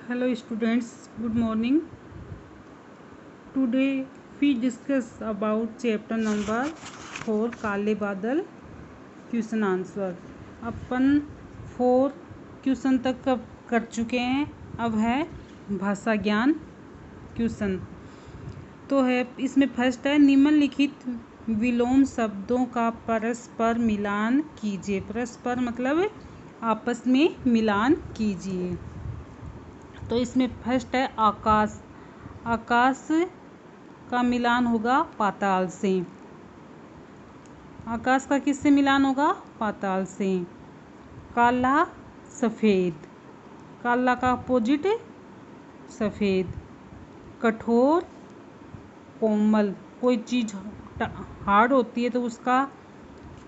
Hello students, good morning. Today we discuss about chapter number 4 काले बादल question answer. अपन 4 question तक कर चुके हैं. अब है भाषा ज्ञान क्वेश्चन. तो है इसमें फर्स्ट है निम्नलिखित विलोम शब्दों का परस्पर मिलान कीजिए. परस्पर मतलब आपस में मिलान कीजिए. तो इसमें फर्स्ट है आकाश. आकाश का मिलान होगा पाताल से. आकाश का किससे मिलान होगा? पाताल से. काला सफ़ेद. काला का अपोजिट सफ़ेद. कठोर कोमल. कोई चीज़ हार्ड होती है तो उसका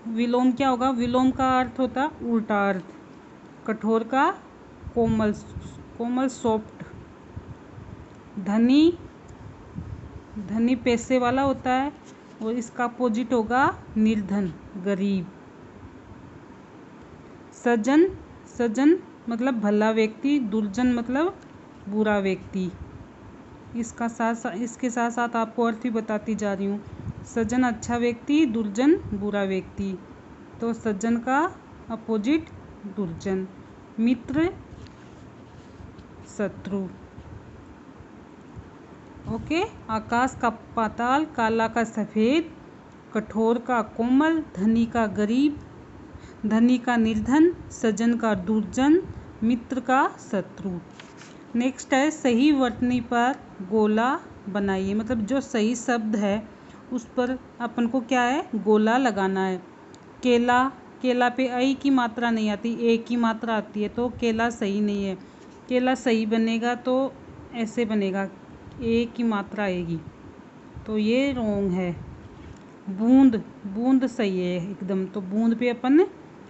विलोम क्या होगा? विलोम का अर्थ होता उल्टा अर्थ. कठोर का कोमल. कोमल सॉफ्ट. धनी. धनी पैसे वाला होता है और इसका अपोजिट होगा निर्धन गरीब. सज्जन. सज्जन मतलब भला व्यक्ति. दुर्जन मतलब बुरा व्यक्ति. इसके साथ साथ आपको अर्थ भी बताती जा रही हूँ. सज्जन अच्छा व्यक्ति, दुर्जन बुरा व्यक्ति. तो सज्जन का अपोजिट दुर्जन. मित्र शत्रु. ओके. आकाश का पाताल, काला का सफ़ेद, कठोर का कोमल, धनी का गरीब, धनी का निर्धन, सज्जन का दुर्जन, मित्र का शत्रु. नेक्स्ट है सही वर्तनी पर गोला बनाइए. मतलब जो सही शब्द है उस पर अपन को क्या है? गोला लगाना है. केला. केला पे आई की मात्रा नहीं आती, ए की मात्रा आती है, तो केला सही नहीं है. केला सही बनेगा तो ऐसे बनेगा, ए की मात्रा आएगी, तो ये रॉन्ग है. बूंद. बूंद सही है एकदम, तो बूंद पे अपन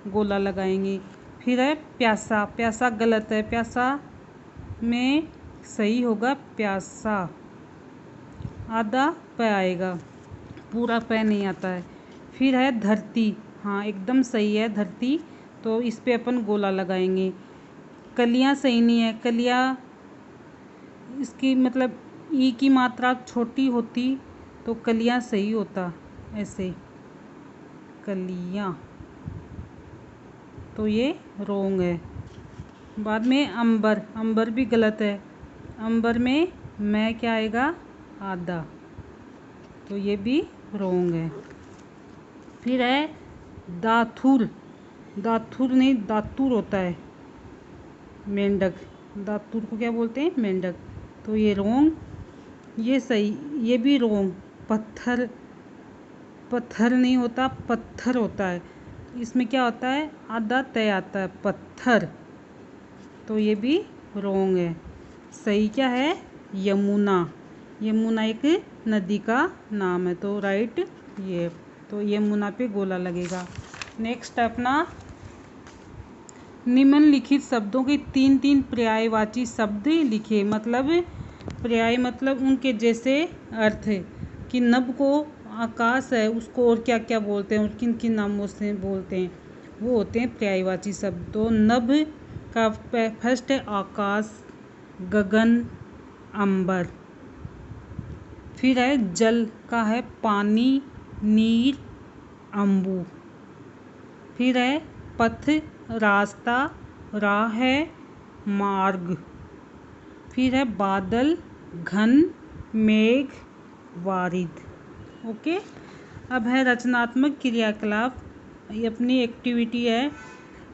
गोला लगाएंगे. फिर है प्यासा. प्यासा गलत है. प्यासा में सही होगा प्यासा. आधा प आएगा, पूरा प नहीं आता है. फिर है धरती. हाँ एकदम सही है धरती, तो इस पे अपन गोला लगाएंगे. कलियाँ सही नहीं है. कलियाँ इसकी मतलब ई की मात्रा छोटी होती तो कलियाँ सही होता, ऐसे कलियाँ, तो ये रोंग है. बाद में अंबर. अंबर भी गलत है. अंबर में मैं क्या आएगा? आधा, तो ये भी रोंग है. फिर है दाथुर. दाथुर नहीं दातुर होता है. मेंढक. दातुर को क्या बोलते हैं? मेंढक. तो ये रोंग. ये सही, ये भी रोंग. पत्थर. पत्थर नहीं होता, पत्थर होता है. इसमें क्या होता है? आधा तय आता है, पत्थर, तो ये भी रोंग है. सही क्या है? यमुना. यमुना एक नदी का नाम है, तो राइट ये. तो यमुना पे गोला लगेगा. नेक्स्ट अपना निम्नलिखित शब्दों के 3-3 पर्यायवाची शब्द लिखे. मतलब पर्याय मतलब उनके जैसे अर्थ है. कि नभ को आकाश है उसको और क्या क्या बोलते हैं और किन किन नामों से बोलते हैं, वो होते हैं पर्यायवाची शब्द. तो नभ का फर्स्ट है आकाश, गगन, अंबर. फिर है जल का है पानी, नीर, अम्बु. फिर है पथ, रास्ता, राह है, मार्ग. फिर है बादल, घन, मेघ, वारिद. ओके. अब है रचनात्मक क्रियाकलाप. ये अपनी एक्टिविटी है.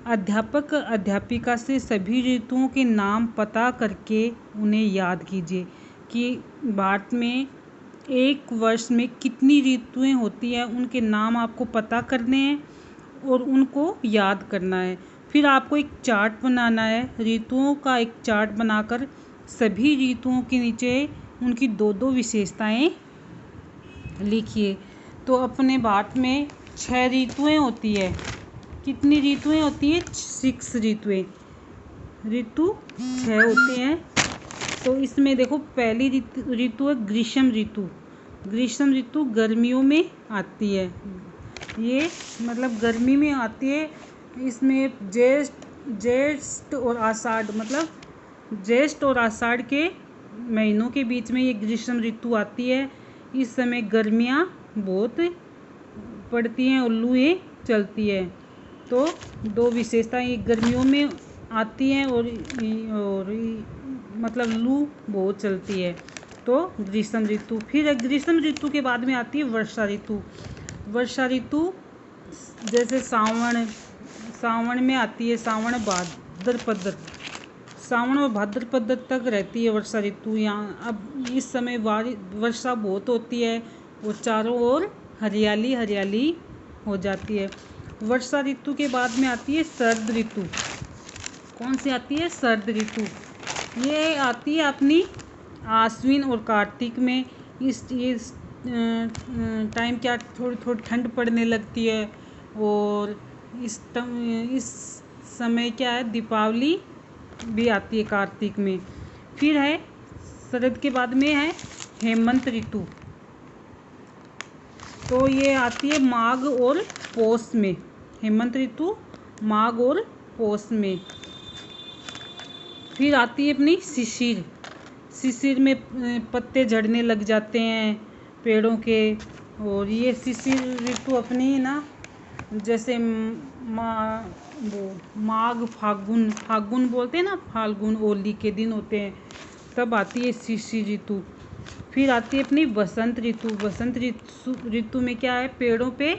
अध्यापक अध्यापिका से सभी ऋतुओं के नाम पता करके उन्हें याद कीजिए. कि भारत में एक वर्ष में कितनी ऋतुएं होती हैं, उनके नाम आपको पता करने हैं और उनको याद करना है. फिर आपको एक चार्ट बनाना है. ऋतुओं का एक चार्ट बनाकर सभी ऋतुओं के नीचे उनकी 2-2 विशेषताएं लिखिए. तो अपने भारत में 6 ऋतुएं होती है. कितनी ऋतुएं होती हैं? 6 ऋतुएं. ऋतु 6 होते हैं. तो इसमें देखो पहली ऋतु है ग्रीष्म ऋतु. ग्रीष्म ऋतु गर्मियों में आती है. ये मतलब गर्मी में आती है. इसमें ज्येष्ठ और आषाढ़ मतलब ज्येष्ठ और आषाढ़ के महीनों के बीच में ये ग्रीष्म ऋतु आती है। इस समय गर्मियाँ बहुत पड़ती हैं और लूएं चलती है। तो दो विशेषताएं ये गर्मियों में आती हैं और मतलब लू बहुत चलती है। तो ग्रीष्म ऋतु। फिर ग्रीष्म ऋतु के बाद में आती है वर्षा ऋतु। वर्षा ऋतु जैसे सावन में आती है, सावन और भाद्रपद तक रहती है वर्षा ऋतु। यहाँ अब इस समय वर्षा बहुत होती है और चारों ओर हरियाली हो जाती है। वर्षा ऋतु के बाद में आती है शरद ऋतु। कौन सी आती है? शरद ऋतु। ये आती है अपनी आश्विन और कार्तिक में। इस टाइम क्या थोड़ी ठंड पड़ने लगती है और इस समय क्या है, दीपावली भी आती है कार्तिक में। फिर है शरद के बाद में है हेमंत ऋतु। तो ये आती है माघ और पौष में। हेमंत ऋतु माघ और पौष में। फिर आती है अपनी शिशिर में पत्ते झड़ने लग जाते हैं पेड़ों के। और ये शिशिर ऋतु अपनी ना, जैसे माघ फागुन बोलते हैं ना, फाल्गुन होली के दिन होते हैं, तब आती है शिशिर ऋतु। फिर आती है अपनी बसंत ऋतु। बसंत ऋतु में क्या है, पेड़ों पे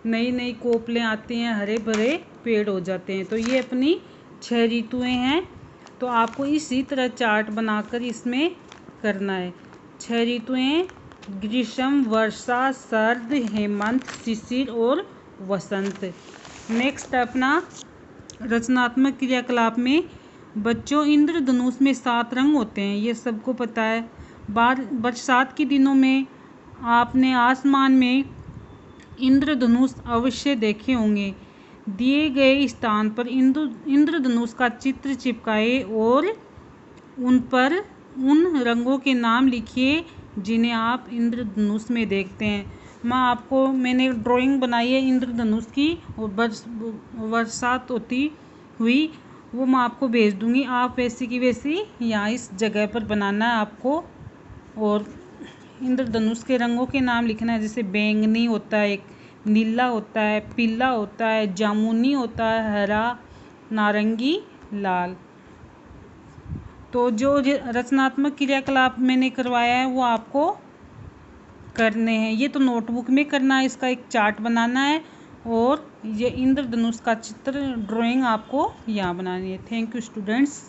नई कोपलें आती हैं, हरे भरे पेड़ हो जाते हैं। तो ये अपनी 6 ऋतुएं हैं। तो आपको इसी तरह चार्ट बनाकर इसमें करना है। 6 ऋतुएं ग्रीष्म, वर्षा, शरद, हेमंत, शिशिर और वसंत। नेक्स्ट अपना रचनात्मक क्रियाकलाप में बच्चों, इंद्रधनुष में 7 रंग होते हैं, ये सबको पता है। बरसात के दिनों में आपने आसमान में इंद्रधनुष अवश्य देखे होंगे। दिए गए स्थान पर इंद्रधनुष का चित्र चिपकाए और उन पर उन रंगों के नाम लिखिए जिन्हें आप इंद्रधनुष में देखते हैं। मैंने ड्राइंग बनाई है इंद्रधनुष की और बरसात होती हुई, वो मैं आपको भेज दूंगी। आप वैसी की वैसी यहाँ इस जगह पर बनाना है आपको। और इंद्रधनुष के रंगों के नाम लिखना है, जैसे बैंगनी होता है, एक नीला होता है, पीला होता है, जामुनी होता है, हरा, नारंगी, लाल। तो जो रचनात्मक क्रियाकलाप मैंने करवाया है वो आपको करने हैं। ये तो नोटबुक में करना है, इसका एक चार्ट बनाना है और ये इंद्रधनुष का चित्र ड्राइंग आपको यहाँ बनानी है। Thank you students.